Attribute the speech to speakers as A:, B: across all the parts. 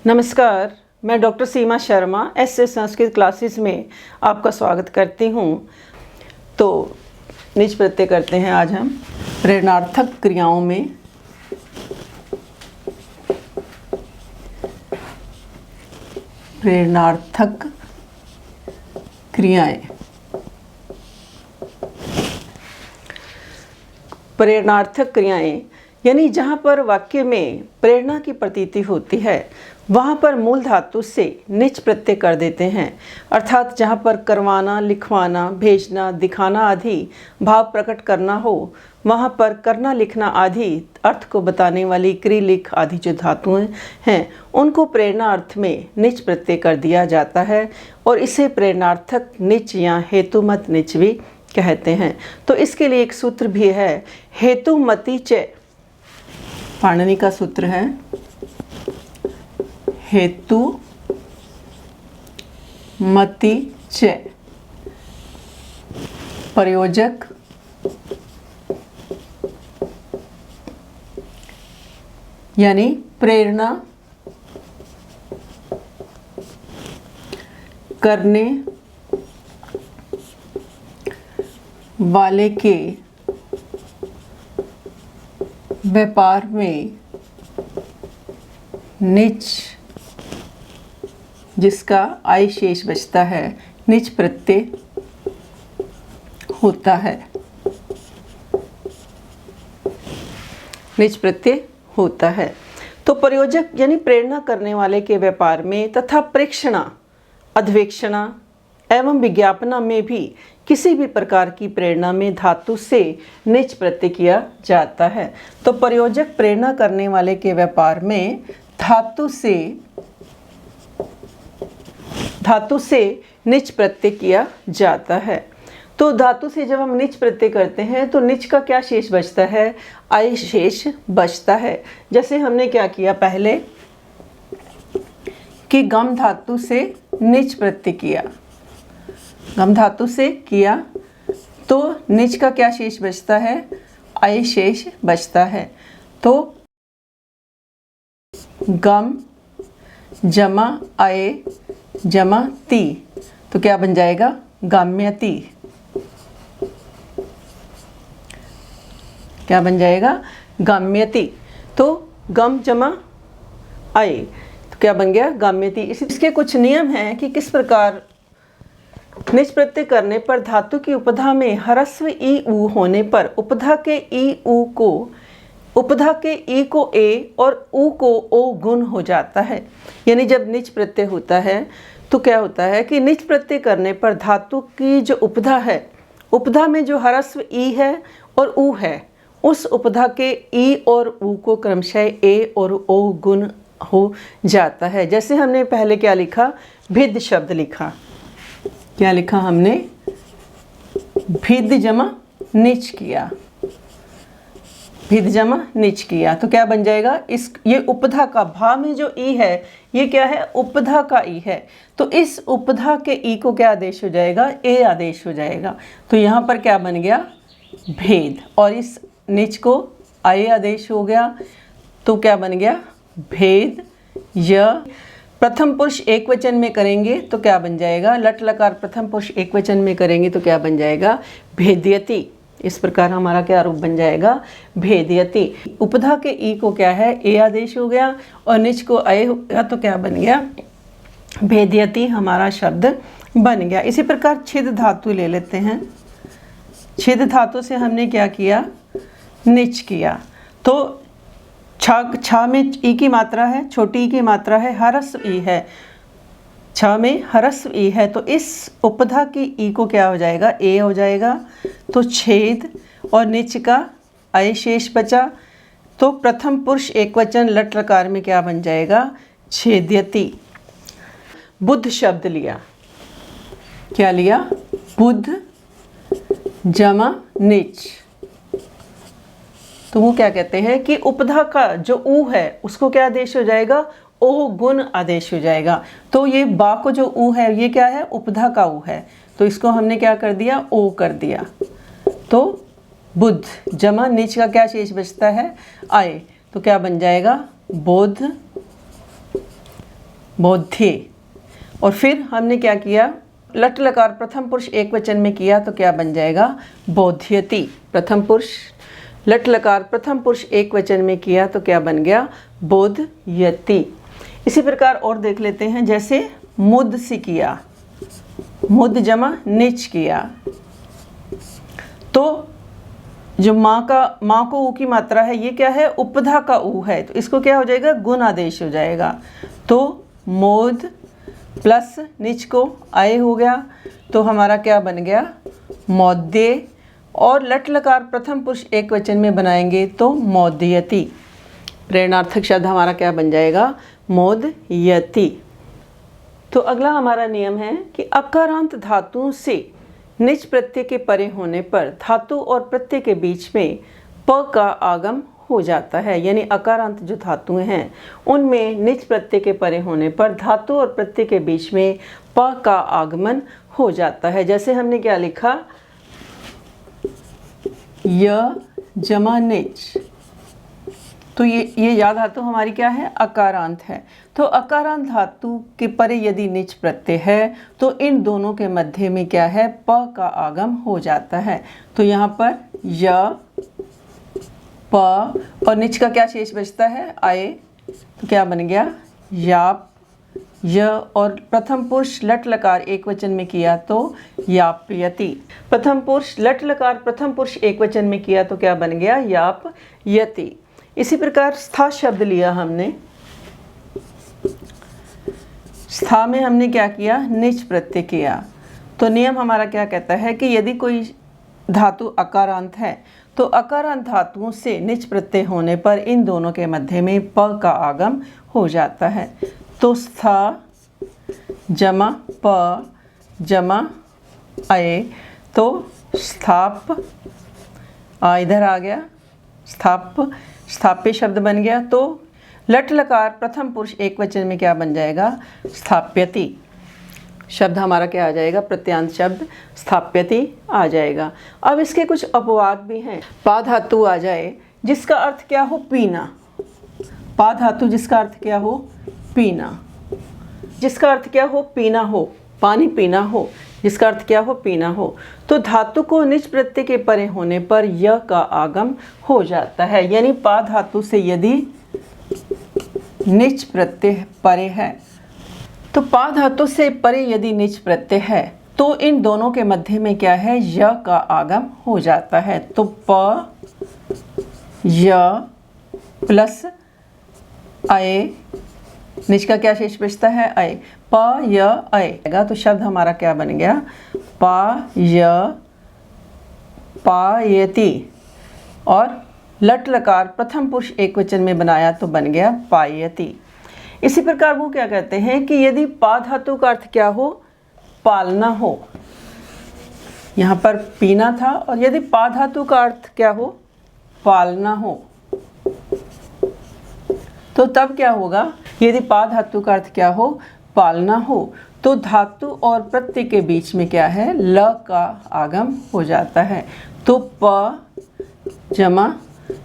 A: नमस्कार, मैं डॉक्टर सीमा Sharma S Sanskrit classes में आपका स्वागत करती हूँ। तो निज प्रत्यय करते हैं आज हम प्रेरणार्थक क्रियाओं में प्रेरणार्थक क्रियाएं। प्रेरणार्थक क्रियाएं यानी जहाँ पर वाक्य में प्रेरणा की प्रतीति होती है वहाँ पर मूल धातु से निच प्रत्यय कर देते हैं। अर्थात जहाँ पर करवाना, लिखवाना, भेजना, दिखाना आदि भाव प्रकट करना हो वहाँ पर करना, लिखना आदि अर्थ को बताने वाली क्रि, लिख आदि जो धातुएं हैं उनको प्रेरणा अर्थ में निच प्रत्यय कर दिया जाता है और इसे प्रेरणार्थक निच या हेतुमत निच भी कहते हैं। तो इसके लिए एक सूत्र भी है, हेतुमति च। पाणिनि का सूत्र है हेतु मति च। प्रयोजक यानी प्रेरणा करने वाले के व्यापार में निच जिसका आय शेष बचता है निच प्रत्यय होता है। निच प्रत्यय होता है। तो प्रयोजक यानी प्रेरणा करने वाले के व्यापार में तथा प्रेक्षणा, अध्यवेक्षणा एवं विज्ञापना में भी किसी भी प्रकार की प्रेरणा में धातु से निच प्रत्यय किया जाता है। तो प्रयोजक प्रेरणा करने वाले के व्यापार में धातु से निच प्रत्यय किया जाता है। तो धातु से जब हम निच प्रत्यय करते हैं तो निच का क्या शेष बचता है? आय शेष बचता है। जैसे हमने क्या किया पहले कि गम धातु से निच प्रत्यय किया, गम धातु से किया तो निच का क्या शेष बचता है? आय शेष बचता है। तो गम जमा आय जमा ती, तो क्या बन जाएगा? गाम्यति। क्या बन जाएगा? गाम्यति। तो गम जमा आय तो क्या बन गया? गाम्यति। इसके कुछ नियम हैं कि किस प्रकार निच प्रत्यय करने पर धातु की उपधा में ह्रस्व ई उ होने पर उपधा के ई उ को ए और उ को ओ गुण हो जाता है। यानी जब निच प्रत्यय होता है तो क्या होता है कि निच प्रत्यय करने पर धातु की जो उपधा है, उपधा में जो ह्रस्व ई है और उ है, उस उपधा के ई और उ को क्रमशः ए और ओ गुण हो जाता है। जैसे हमने पहले क्या लिखा? भिद शब्द लिखा। क्या लिखा हमने? भिद जमा निच किया, भिद जमा निच किया तो क्या बन जाएगा? ये उपधा का भा में जो ई है ये क्या है? उपधा का ई है। तो इस उपधा के ई को क्या आदेश हो जाएगा? ए आदेश हो जाएगा। तो यहाँ पर क्या बन गया? भेद। और इस निच को आय आदेश हो गया तो क्या बन गया? भेद। य प्रथम पुरुष एक वचन में करेंगे तो क्या बन जाएगा? लट लकार प्रथम पुरुष एक वचन में करेंगे तो क्या बन जाएगा? भेद्यति। इस प्रकार हमारा क्या रूप बन जाएगा? भेद्यति। उपधा के ई को क्या है? ए आदेश हो गया और निच को अय हो गया तो क्या बन गया? भेद्यति हमारा शब्द बन गया। इसी प्रकार छिद धातु ले लेते हैं। छिद धातु से हमने क्या किया? निच किया। तो छ में ई की मात्रा है, छोटी ई की मात्रा है, ह्रस्व ई है, छ में ह्रस्व ई है तो इस उपधा की ई को क्या हो जाएगा? ए हो जाएगा। तो छेद और निच का आय शेष बचा तो प्रथम पुरुष एकवचन लट लकार में क्या बन जाएगा? छेद्यति। बुद्ध शब्द लिया। क्या लिया? बुद्ध जमा निच। तो वो क्या कहते हैं कि उपधा का जो उ है उसको क्या आदेश हो जाएगा? ओ गुण आदेश हो जाएगा। तो ये बा को जो उ है ये क्या है? उपधा का उ है तो इसको हमने क्या कर दिया? ओ कर दिया। तो बुद्ध जमा निच का क्या शेष बचता है? आय तो क्या बन जाएगा? बोध बोध्ये। और फिर हमने क्या किया, लट लकार प्रथम पुरुष एक वचन में किया तो क्या बन जाएगा, बोध्यति। प्रथम पुरुष लट लकार प्रथम पुरुष एक वचन में किया तो क्या बन गया, बोधयति। इसी प्रकार और देख लेते हैं, जैसे मुद से किया, मुद जमा निच किया, तो जो माँ को ऊ की मात्रा है ये क्या है, उपधा का ऊ है, तो इसको क्या हो जाएगा, गुण आदेश हो जाएगा। तो मोद प्लस निच को आए हो गया, तो हमारा क्या बन गया, मौद्य। और लट लकार प्रथम पुरुष एक वचन में बनाएंगे तो मौद्यति। प्रेरणार्थक शब्द हमारा क्या बन जाएगा, मोदयति। तो अगला हमारा नियम है कि अकारांत धातुओं से निच प्रत्यय के परे होने पर धातु और प्रत्यय के बीच में प का आगम हो जाता है। यानी अकारांत जो धातुएं हैं उनमें निच प्रत्यय के परे होने पर धातु और प्रत्यय के बीच में प का आगमन हो जाता है। जैसे हमने क्या लिखा, य जमा निच, तो ये या धातु हमारी क्या है, अकारांत है। तो अकारांत धातु के परे यदि निच प्रत्यय है तो इन दोनों के मध्य में क्या है, प का आगम हो जाता है। तो यहाँ पर य प और निच का क्या शेष बचता है, आए, तो क्या बन गया, याप य। और प्रथम पुरुष लट लकार एक वचन में किया तो यापयति। प्रथम पुरुष लट लकार प्रथम पुरुष एक वचन में किया तो क्या बन गया, यापयति। इसी प्रकार स्था शब्द लिया हमने, स्था में हमने क्या किया, निच प्रत्यय किया। तो नियम हमारा क्या कहता है कि यदि कोई धातु अकारांत है तो अकारांत धातुओं से निच प्रत्यय होने पर इन दोनों के मध्य में प का आगम हो जाता है। तो स्था जमा प जमा अये, तो स्थाप, इधर आ गया स्थाप, स्थाप्य शब्द बन गया। तो लट लकार प्रथम पुरुष एक वचन में क्या बन जाएगा, स्थाप्यति। शब्द हमारा क्या आ जाएगा, प्रत्यांत शब्द स्थाप्यति आ जाएगा। अब इसके कुछ अपवाद भी हैं। पा धातु आ जाए जिसका अर्थ क्या हो, पीना। पा धातु जिसका अर्थ क्या हो, पीना, जिसका अर्थ क्या हो, पीना हो, पानी पीना हो, जिसका अर्थ क्या हो, पीना हो। तो धातु को निच प्रत्यय के परे होने पर य का आगम हो जाता है। यानी पा धातु से यदि निच प्रत्यय परे है, तो पा धातु से परे यदि निच प्रत्यय है तो इन दोनों के मध्य में क्या है, य का आगम हो जाता है। तो प य प्लस अये, निच का क्या शेष बचता है, अय, प य अय। तो शब्द हमारा क्या बन गया, पा य पायति। और लट लकार प्रथम पुरुष एक वचन में बनाया तो बन गया पायति। इसी प्रकार वो क्या कहते हैं कि यदि पा धातु का अर्थ क्या हो, पालना हो, यहाँ पर पीना था, और यदि पा धातु का अर्थ क्या हो, पालना हो, तो तब क्या होगा, यदि पा धातु का अर्थ क्या हो, पालना हो, तो धातु और प्रत्यय के बीच में क्या है, ल का आगम हो जाता है। तो प जमा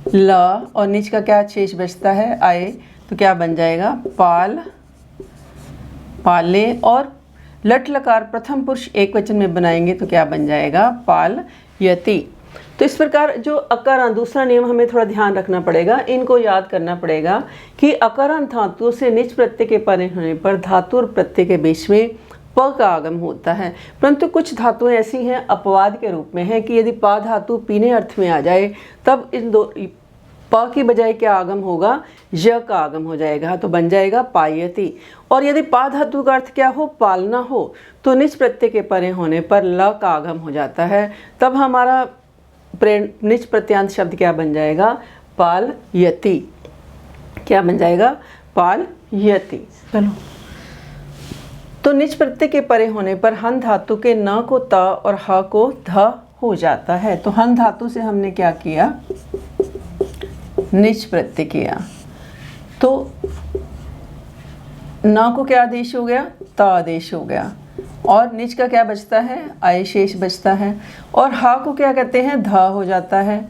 A: ल और निच का क्या शेष बचता है, आए, तो क्या बन जाएगा, पाल पाले। और लट लकार प्रथम पुरुष एक वचन में बनाएंगे तो क्या बन जाएगा, पाल यति। तो इस प्रकार जो अकारांत, दूसरा नियम हमें थोड़ा ध्यान रखना पड़ेगा, इनको याद करना पड़ेगा कि अकारांत धातुओं से निच प्रत्यय के परे होने पर धातु और प्रत्यय के बीच में प का आगम होता है। परंतु कुछ धातुएं ऐसी हैं अपवाद के रूप में है कि यदि पा धातु पीने अर्थ में आ जाए तब इन दो प की बजाय क्या आगम होगा, य का आगम हो जाएगा, तो बन जाएगा पायति। और यदि पा धातु का अर्थ क्या हो, पालना हो, तो निच प्रत्यय के परे होने पर ल का आगम हो जाता है, तब हमारा निच प्रत्यांत शब्द क्या बन जाएगा, पाल यति। क्या बन जाएगा, पाल यति। चलो, तो निच प्रत्यय के परे होने पर हन धातु के न को त और ह को ध हो जाता है। तो हन धातु से हमने क्या किया, निच प्रत्यय किया, तो न को क्या आदेश हो गया, त आदेश हो गया, और निच का क्या बचता है, आय शेष बचता है, और हा को क्या कहते हैं, ध हो जाता है,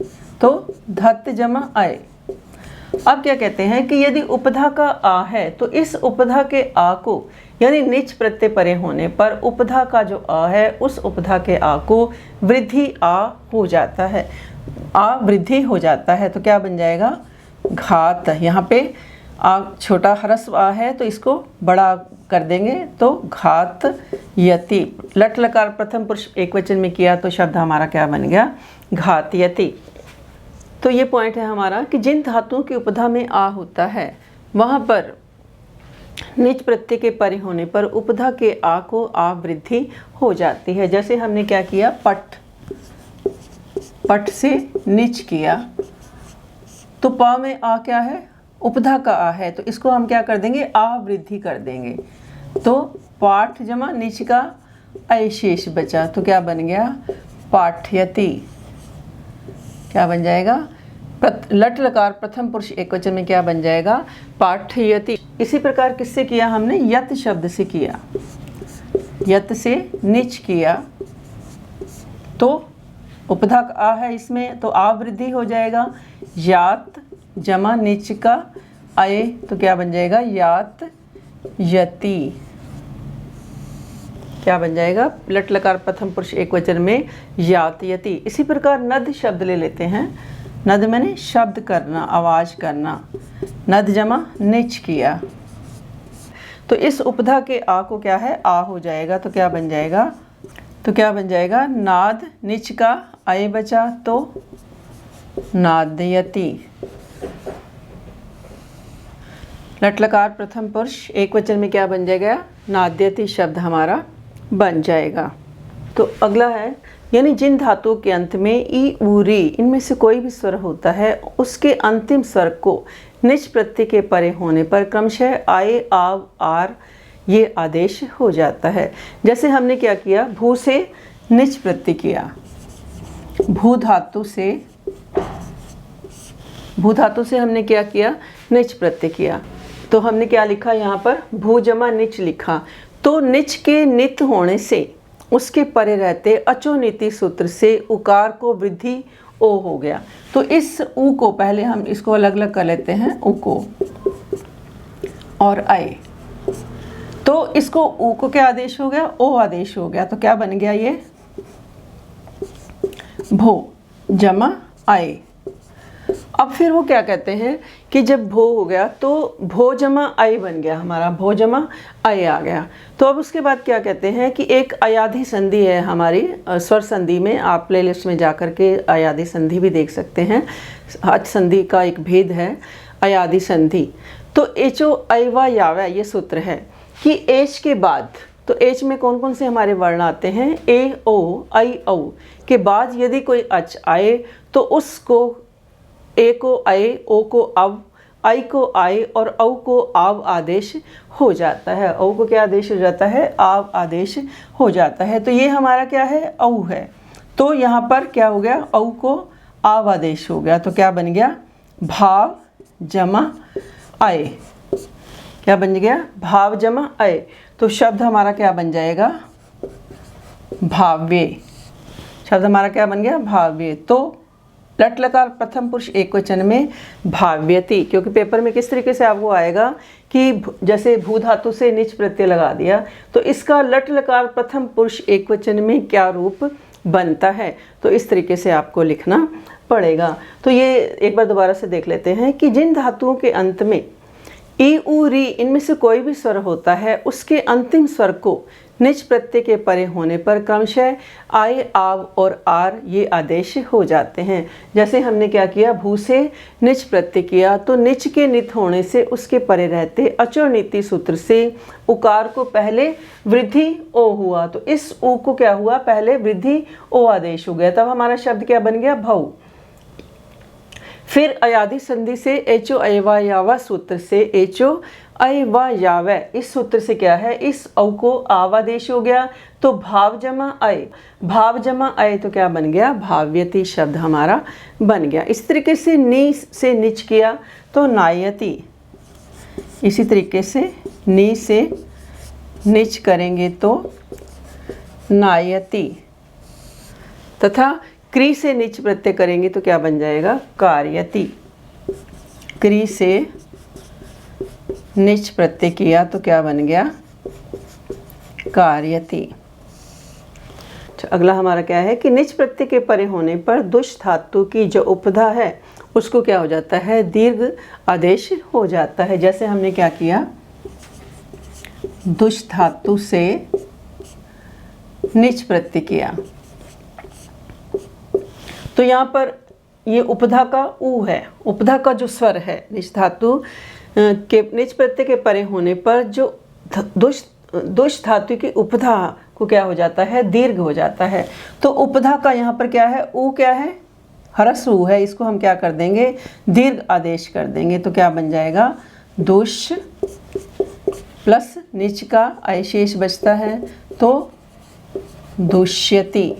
A: तो धत जमा आय। अब क्या कहते हैं कि यदि उपधा का आ है तो इस उपधा के आ को यानी निच प्रत्यय परे होने पर उपधा का जो आ है उस उपधा के आ को वृद्धि आ हो जाता है, आ वृद्धि हो जाता है। तो क्या बन जाएगा? घात। यहाँ पे आ छोटा ह्रस्व आ है तो इसको बड़ा कर देंगे तो घात यति। लट लकार प्रथम पुरुष एकवचन में किया तो शब्द हमारा क्या बन गया? घातयति। तो ये पॉइंट है हमारा कि जिन धातुओं की उपधा में आ होता है वहाँ पर निच प्रत्यय के परे होने पर उपधा के आ को आ वृद्धि हो जाती है। जैसे हमने क्या किया, पट, पट से निच किया तो प में आ क्या है? उपधा का आ है, तो इसको हम क्या कर देंगे? आ वृद्धि कर देंगे। तो पाठ जमा निच का अय शेष बचा तो क्या बन गया? पाठयति। क्या बन जाएगा? लट लकार प्रथम पुरुष एकवचन में क्या बन जाएगा? पाठयति। इसी प्रकार किससे किया हमने? यत शब्द से किया, यत से निच किया तो उपधा का आ है इसमें तो आ वृद्धि हो जाएगा। यात जमा निच का अय तो क्या बन जाएगा? यात यति। क्या बन जाएगा? लट लकार प्रथम पुरुष एकवचन में यात यति। इसी प्रकार नद शब्द ले लेते हैं। नद मैंने शब्द करना, आवाज करना। नद जमा निच किया तो इस उपधा के आ को क्या है? आ हो जाएगा तो क्या बन जाएगा? तो क्या बन जाएगा? नाद निच का अय बचा तो नादयति। लट लकार प्रथम पुरुष एकवचन में क्या बन जाएगा? नाद्यति शब्द हमारा बन जाएगा। तो अगला है, यानी जिन धातुओं के अंत में ई उ री इनमें से कोई भी स्वर होता है उसके अंतिम स्वर को निच प्रत्यय के परे होने पर क्रमशः आए आव आर ये आदेश हो जाता है। जैसे हमने क्या किया, भू से निच प्रत्यय किया, भू धातु से हमने क्या किया? निच प्रत्यय किया। तो हमने क्या लिखा यहाँ पर? भू जमा निच लिखा। तो निच के नित होने से उसके परे रहते अचोनिति सूत्र से उकार को वृद्धि ओ हो गया। तो इस उ को पहले हम इसको अलग अलग कर लेते हैं, उ को और आए। तो इसको उ को क्या आदेश हो गया? ओ आदेश हो गया। तो क्या बन गया ये? भो जमा आए। अब फिर वो क्या कहते हैं कि जब भो हो गया तो भो जमा आय बन गया हमारा, भो जमा आय आ गया। तो अब उसके बाद क्या कहते हैं कि एक अयाधि संधि है हमारी स्वर संधि में। आप प्लेलिस्ट में जाकर के अयाधि संधि भी देख सकते हैं। हच संधि का एक भेद है अयाधि संधि। तो एचो अयवा यावा ये सूत्र है कि एच के बाद, तो एच में कौन कौन से हमारे वर्ण आते हैं? ए ओ आई औ के बाद यदि कोई अच आए तो उसको ए को आए, ओ को अव, आई को आए और औ को आव आदेश हो जाता है। औ को क्या आदेश हो जाता है? आव आदेश हो जाता है। तो ये हमारा क्या है? औ है। तो यहाँ पर क्या हो गया? औ को आव आदेश हो गया। तो क्या बन गया? भाव जमा आए। क्या बन गया? भाव जमा आए। तो शब्द हमारा क्या बन जाएगा? भाव्य। शब्द हमारा क्या बन गया? भाव्य। तो लट लकार प्रथम पुरुष एकवचन में भाव्यति, क्योंकि पेपर में किस तरीके से आपको आएगा कि जैसे भू धातु से निच प्रत्यय लगा दिया तो इसका लट लकार प्रथम पुरुष एकवचन में क्या रूप बनता है, तो इस तरीके से आपको लिखना पड़ेगा। तो ये एक बार दोबारा से देख लेते हैं कि जिन धातुओं के अंत में ई उ री इनमें से कोई भी स्वर होता है उसके अंतिम स्वर को निच प्रत्यय के परे होने पर क्रमशः आय आव और आर ये आदेश हो जाते हैं। जैसे हमने क्या किया, भू से निच प्रत्यय किया तो निच के नित होने से उसके परे रहते अचोनिति सूत्र से उकार को पहले वृद्धि ओ हुआ। तो इस उ को क्या हुआ? पहले वृद्धि ओ आदेश हो गया। तब हमारा शब्द क्या बन गया? भव। फिर अयाधि संधि से एचो अयवा यावा सूत्र से एचो अयवा यावा इस सूत्र से क्या है? इस औ को आवादेश हो गया तो भाव जमा अय, भाव जमा अय तो क्या बन गया? भाव्यति शब्द हमारा बन गया। इस तरीके से नी से निच किया तो नायति। इसी तरीके से नी से निच करेंगे तो नायति, तथा क्री से निच प्रत्यय करेंगे तो क्या बन जाएगा? कार्यति। क्री से निच प्रत्यय किया तो क्या बन गया, कार्यति। तो अगला हमारा क्या है कि निच प्रत्यय के परे होने पर दुष् धातु की जो उपधा है उसको क्या हो जाता है, दीर्घ आदेश हो जाता है। जैसे हमने क्या किया, दुष् धातु से निच प्रत्यय किया, तो यहाँ पर ये उपधा का ऊ है, उपधा का जो स्वर है निच धातु के निच प्रत्यय के परे होने पर जो दुष् धातु की उपधा को क्या हो जाता है, दीर्घ हो जाता है। तो उपधा का यहाँ पर क्या है, ऊ क्या है, ह्रस्व ऊ है, इसको हम क्या कर देंगे, दीर्घ आदेश कर देंगे। तो क्या बन जाएगा, दुष् प्लस निच का अशेष बचता है तो दुष्यति,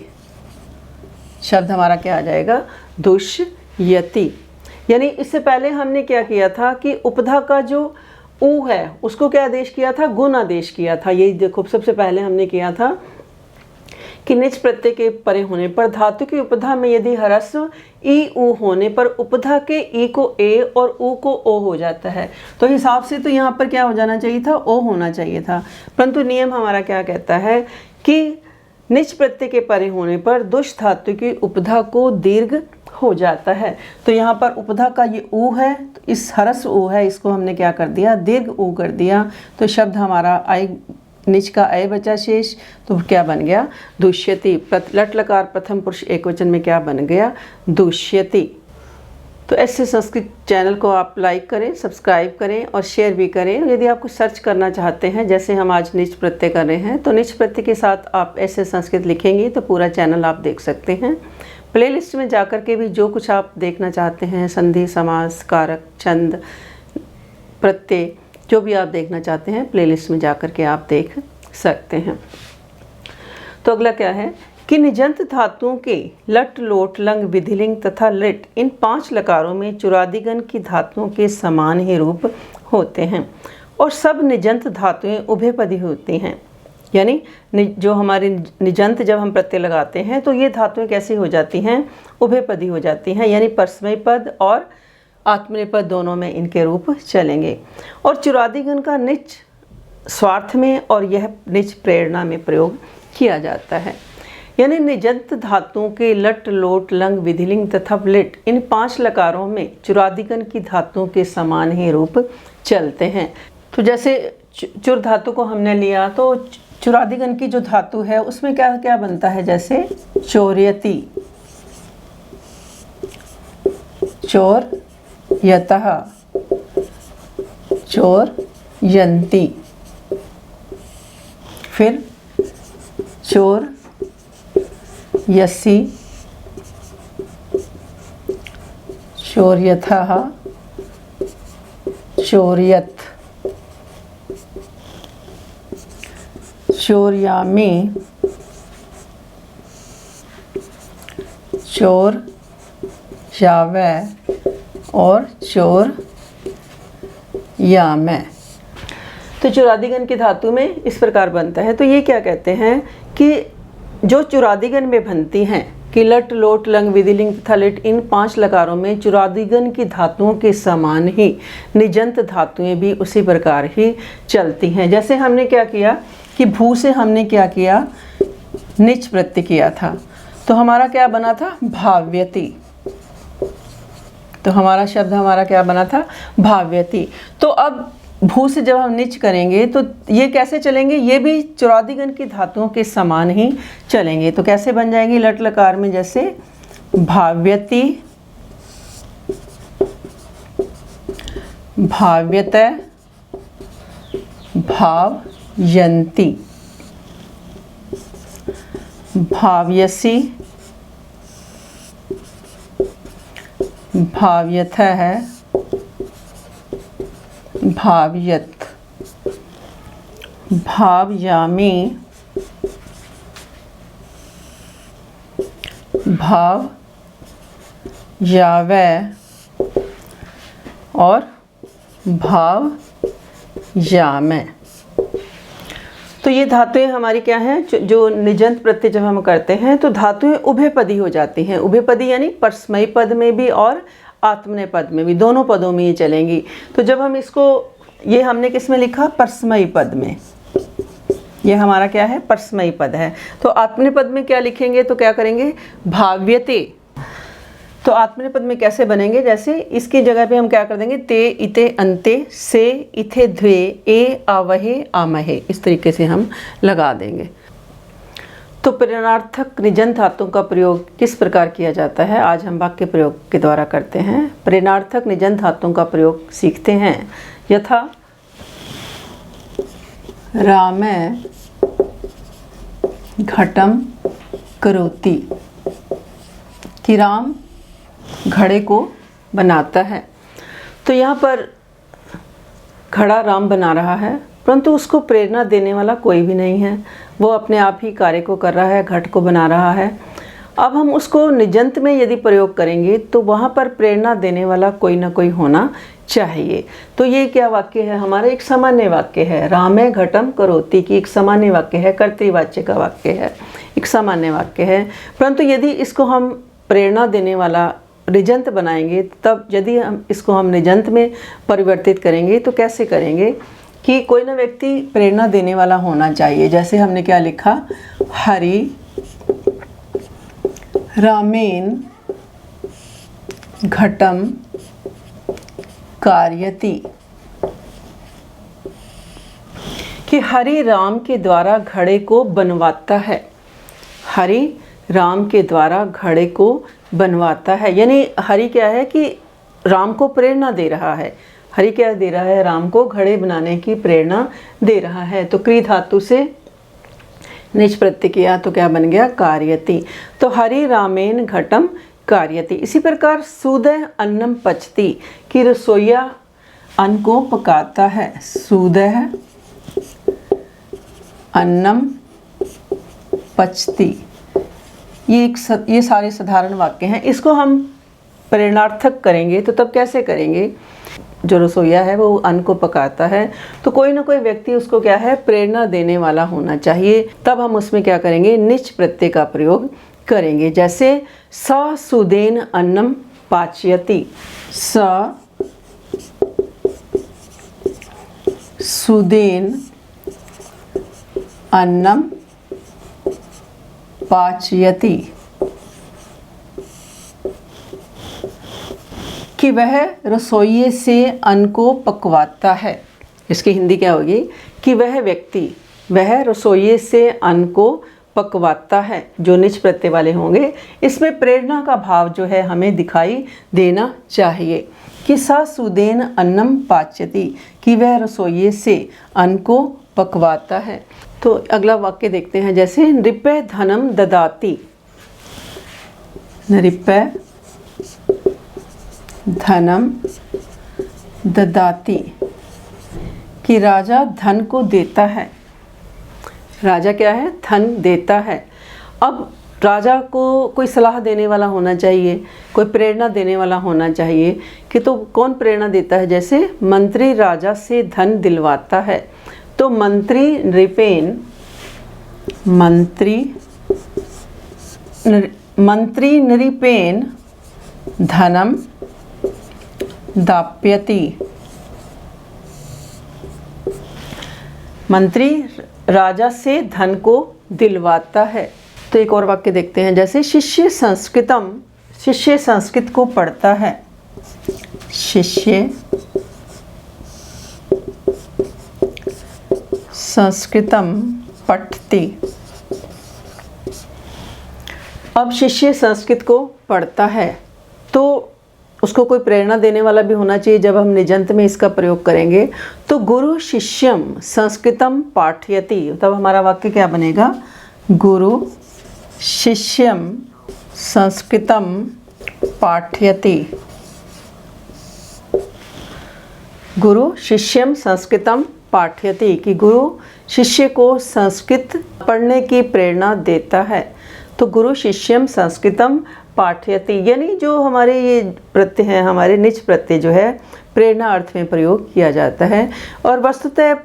A: शब्द हमारा क्या आ जाएगा, दुष्यति। यानी इससे पहले हमने क्या किया था कि उपधा का जो ऊ है उसको क्या आदेश किया था, गुण आदेश किया था। यही देखो सबसे पहले हमने किया था कि निच प्रत्यय के परे होने पर धातु की उपधा में यदि ह्रस्व ई ऊ होने पर उपधा के ई को ए और ऊ को ओ हो जाता है। तो हिसाब से तो यहाँ पर क्या हो जाना चाहिए था, ओ होना चाहिए था, परंतु नियम हमारा क्या कहता है कि निच प्रत्यय के परे होने पर दुष् धातु की उपधा को दीर्घ हो जाता है। तो यहाँ पर उपधा का ये ऊ है, तो इस ह्रस्व ऊ है, इसको हमने क्या कर दिया, दीर्घ ऊ कर दिया। तो शब्द हमारा आय, निच का अय बचा शेष, तो क्या बन गया, दुष्यति। लट लकार प्रथम पुरुष एकवचन में क्या बन गया, दुष्यति। तो ऐसे संस्कृत चैनल को आप लाइक करें, सब्सक्राइब करें और शेयर भी करें। यदि आप कुछ सर्च करना चाहते हैं, जैसे हम आज निच प्रत्यय कर रहे हैं, तो निच प्रत्यय के साथ आप ऐसे संस्कृत लिखेंगे तो पूरा चैनल आप देख सकते हैं। प्लेलिस्ट में जाकर के भी जो कुछ आप देखना चाहते हैं, संधि, समास, कारक, छंद, प्रत्यय, जो भी आप देखना चाहते हैं प्लेलिस्ट में जाकर के आप देख सकते हैं। तो अगला क्या है कि निजंत धातुओं के लट, लोट, लंग, विधिलिंग तथा लिट इन 5 लकारों में चुरादिगण की धातुओं के समान ही रूप होते हैं और सब निजंत धातुएं उभयपदी होती हैं। यानी जो हमारी निजंत जब हम प्रत्यय लगाते हैं तो ये धातुएं कैसी हो जाती हैं, उभयपदी हो जाती हैं, यानी परस्मय पद और आत्मनेपद दोनों में इनके रूप चलेंगे। और चुरादिगण का निच स्वार्थ में और यह निच प्रेरणा में प्रयोग किया जाता है। यानी निजंत धातुओं के लट, लोट, लंग, विधिलिंग तथा लिट इन 5 लकारों में चुरादिगण की धातुओं के समान ही रूप चलते हैं। तो जैसे चुर धातु को हमने लिया तो चुरादिगण की जो धातु है उसमें क्या क्या बनता है, जैसे चोर्यति, चोर्यतः, चोर्यन्ति, फिर चोर्यसि, चोर्यथः, चोर्यत्, चोर्यामि, चोर्यावै और चोर्यामै। तो चुरादिगण की धातु में इस प्रकार बनता है। तो ये क्या कहते हैं कि जो चुरादिगण में बनती हैं कि लट, लोट, लंग, विधिलिंग तथा लिट इन 5 लकारों में चुरादिगण की धातुओं के समान ही निजंत धातुएं भी उसी प्रकार ही चलती हैं। जैसे हमने क्या किया कि भू से हमने क्या किया, निच प्रत्यय किया था, तो हमारा क्या बना था, भाव्यति। तो हमारा शब्द हमारा क्या बना था, भाव्यति। तो अब भू से जब हम निच करेंगे तो ये कैसे चलेंगे, ये भी चुरादिगण की धातुओं के समान ही चलेंगे। तो कैसे बन जाएंगे, लट लकार में जैसे भाव्यति, भाव्यतः, भावयन्ति, भाव्यसि, भाव्यथः, भाव्यत्, भावयामि, भावयावै और भावयामै। तो ये धातुएं हमारी क्या हैं, जो निजंत प्रत्यय जब हम करते हैं तो धातुएं उभयपदी हो जाती हैं। उभयपदी यानी परस्मय पद में भी और आत्मनेपद में भी, दोनों पदों में ये चलेंगी। तो जब हम इसको, ये हमने किस में लिखा, परस्मयी पद में, ये हमारा क्या है, परस्मयी पद है। तो आत्मनेपद में क्या लिखेंगे, तो क्या करेंगे, भाव्यते। तो आत्मनेपद में कैसे बनेंगे, जैसे इसकी जगह पे हम क्या कर देंगे, ते इते अंते से इथे द्वे ए आवहे आमहे, इस तरीके से हम लगा देंगे। तो प्रेरणार्थक निजंत धातुओं का प्रयोग किस प्रकार किया जाता है, आज हम वाक्य प्रयोग के द्वारा करते हैं। प्रेरणार्थक निजंत धातुओं का प्रयोग सीखते हैं। यथा रामे घटम करोति, कि राम घड़े को बनाता है। तो यहाँ पर घड़ा राम बना रहा है, परंतु उसको प्रेरणा देने वाला कोई भी नहीं है, वो अपने आप ही कार्य को कर रहा है, घट को बना रहा है। अब हम उसको निजंत में यदि प्रयोग करेंगे तो वहाँ पर प्रेरणा देने वाला कोई ना कोई होना चाहिए। तो ये क्या वाक्य है, हमारा एक सामान्य वाक्य है, रामे घटम करोति की एक सामान्य वाक्य है, कर्तृवाच्य का वाक्य है, एक सामान्य वाक्य है। परंतु यदि इसको हम प्रेरणा देने वाला निजंत बनाएंगे, तब यदि हम इसको निजंत में परिवर्तित करेंगे तो कैसे करेंगे कि कोई ना व्यक्ति प्रेरणा देने वाला होना चाहिए। जैसे हमने क्या लिखा, हरि रामेन घटम कार्यति, कि हरि राम के द्वारा घड़े को बनवाता है, हरि राम के द्वारा घड़े को बनवाता है। यानी हरि क्या है कि राम को प्रेरणा दे रहा है, हरि क्या दे रहा है, राम को घड़े बनाने की प्रेरणा दे रहा है। तो क्री धातु से निज प्रत्यय किया तो क्या बन गया, कार्यति। तो हरि रामेन घटम कार्यति। इसी प्रकार सूदय अन्नम पचती, कि रसोईया अन्न को पकाता है, सूदय अन्नम पचती। ये सारे साधारण वाक्य हैं। इसको हम प्रेरणार्थक करेंगे तो तब कैसे करेंगे, जो रसोईया है वो अन्न को पकाता है, तो कोई ना कोई व्यक्ति उसको क्या है, प्रेरणा देने वाला होना चाहिए। तब हम उसमें क्या करेंगे, निच प्रत्यय का प्रयोग करेंगे। जैसे स सुदेन अन्नम पाचयति, स सुदेन अन्नम पाचयति, कि वह रसोइये से अन्न को पकवाता है। इसकी हिंदी क्या होगी, कि वह व्यक्ति, वह रसोइये से अन्न को पकवाता है, जो निच प्रत्यय वाले होंगे। इसमें प्रेरणा का भाव जो है हमें दिखाई देना चाहिए, कि सा सुदेन अन्नम पाच्यति, कि वह रसोइये से अन्न को पकवाता है। तो अगला वाक्य देखते हैं। जैसे नृपय धनम ददाति, नृपय धनम ददाति, कि राजा धन को देता है, राजा क्या है, धन देता है। अब राजा को कोई सलाह देने वाला होना चाहिए, कोई प्रेरणा देने वाला होना चाहिए, कि तो कौन प्रेरणा देता है। जैसे मंत्री राजा से धन दिलवाता है, तो मंत्री नृपेन, मंत्री नृपेन धनम दाप्यति, मंत्री राजा से धन को दिलवाता है। तो एक और वाक्य देखते हैं। जैसे शिष्य संस्कृतम, शिष्य संस्कृत को पढ़ता है, शिष्य संस्कृतम पठति। अब शिष्य संस्कृत को पढ़ता है तो उसको कोई प्रेरणा देने वाला भी होना चाहिए। जब हम निजंत में इसका प्रयोग करेंगे तो गुरु शिष्यम संस्कृतम पाठयति, तब हमारा वाक्य क्या बनेगा, गुरु शिष्यम संस्कृतम पाठयति, गुरु शिष्यम संस्कृतम पाठयति, कि गुरु शिष्य को संस्कृत पढ़ने की प्रेरणा देता है। तो गुरु शिष्यम संस्कृतम पाठयति, यानी जो हमारे ये प्रत्यय हैं, हमारे निच प्रत्यय जो है प्रेरणा अर्थ में प्रयोग किया जाता है। और वस्तुतः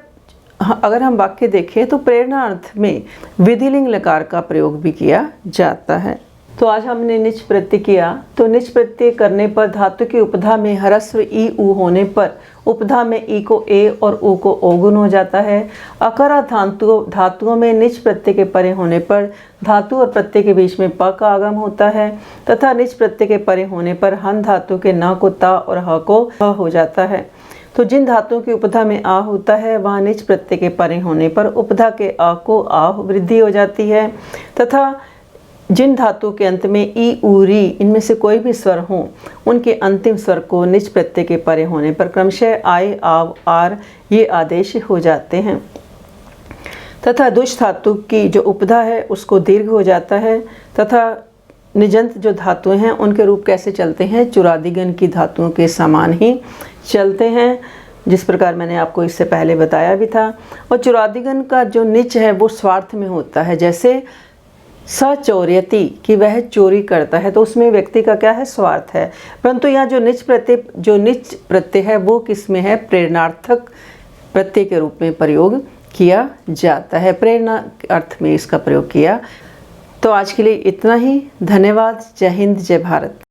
A: अगर हम वाक्य देखें तो प्रेरणा अर्थ में विधिलिंग लकार का प्रयोग भी किया जाता है। तो आज हमने निच प्रत्यय किया। तो निच प्रत्यय करने पर धातु की उपधा में ह्रस्व ई उ होने पर उपधा में ई को ए और उ को ओ गुण हो जाता है। अकारा धातुओं में निच प्रत्यय के परे होने पर धातु और प्रत्यय के बीच में प का आगम होता है तथा निच प्रत्यय के परे होने पर हन धातु के न को ता और ह को ह हो जाता है। तो जिन धातुओं की उपधा में आ होता है वहाँ निच प्रत्यय के परे होने पर उपधा के आ को आ वृद्धि हो जाती है तथा जिन धातुओं के अंत में ई उ री इनमें से कोई भी स्वर हों उनके अंतिम स्वर को निच प्रत्यय के परे होने पर क्रमशः आय आव आर ये आदेश हो जाते हैं तथा दुष्ट धातु की जो उपधा है उसको दीर्घ हो जाता है तथा निजंत जो धातुएं हैं उनके रूप कैसे चलते हैं, चुरादिगण की धातुओं के समान ही चलते हैं, जिस प्रकार मैंने आपको इससे पहले बताया भी था। और चुरादिगण का जो निच है वो स्वार्थ में होता है, जैसे सचौर्यति कि वह चोरी करता है, तो उसमें व्यक्ति का क्या है, स्वार्थ है। परंतु यहाँ जो निच प्रत्यय है वो किस में है, प्रेरणार्थक प्रत्यय के रूप में प्रयोग किया जाता है, प्रेरणा अर्थ में इसका प्रयोग किया। तो आज के लिए इतना ही। धन्यवाद। जय हिंद, जय भारत।